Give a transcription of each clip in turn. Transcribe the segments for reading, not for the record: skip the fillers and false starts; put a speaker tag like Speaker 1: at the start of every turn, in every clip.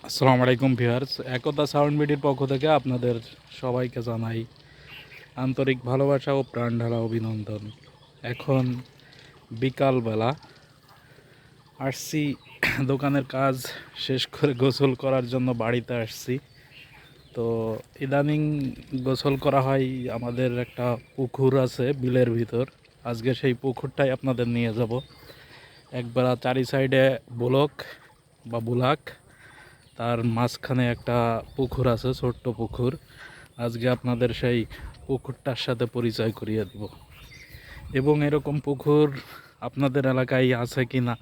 Speaker 1: আসসালামু আলাইকুম ভিউয়ার্স, একতা সাউন্ড মিডিয়ার পক্ষ থেকে আপনাদের সবাইকে জানাই আন্তরিক ভালোবাসা ও প্রাণঢালা অভিনন্দন। এখন বিকালবেলা আসছি, দোকানের কাজ শেষ করে গোসল করার জন্য বাড়িতে আসছি। তো ইদানিং গোসল করা হয়, আমাদের একটা পুকুর আছে বিলের ভিতর। আজকে সেই পুকুরটাই আপনাদের নিয়ে যাব। একবার চারি সাইডে ব্লক বা বুলাক, তার মাঝখানে একটা পুকুর আছে, ছোট্ট পুকুর। আজকে আপনাদের সেই পুকুরটার সাথে পরিচয় করিয়ে দেব, এবং এরকম পুকুর আপনাদের এলাকায় আছে কি না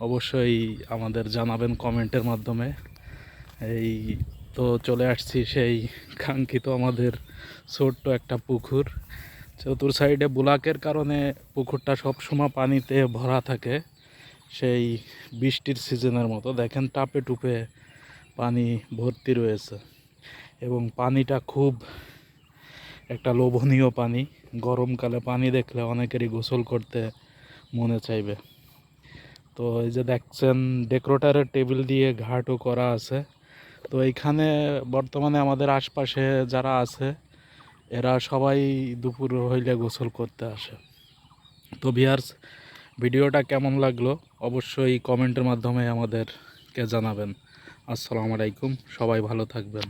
Speaker 1: অবশ্যই আমাদের জানাবেন কমেন্টের মাধ্যমে। এই তো চলে আসছি সেই কাঙ্ক্ষিত আমাদের ছোট্ট একটা পুকুর। চতুর সাইডে বুলাকের কারণে পুকুরটা সবসময় পানিতে ভরা থাকে, সেই বৃষ্টির সিজনের মতো। দেখেন টাপে টুপে পানি ভর্তি রয়েছে, এবং পানিটা খুব একটা লোভনীয় পানি। গরমকালে পানি দেখলে অনেকেরই গোসল করতে মনে চাইবে। তো এই যে দেখছেন, ডেকোরেটরের টেবিল দিয়ে ঘাটও করা আছে। তো এইখানে বর্তমানে আমাদের আশপাশে যারা আছে এরা সবাই দুপুর হইলে গোসল করতে আসে। তো ভিউয়ার্স, ভিডিওটা কেমন লাগলো অবশ্যই কমেন্টের মাধ্যমে আমাদেরকে জানাবেন। আসসালামু আলাইকুম, সবাই ভালো থাকবেন।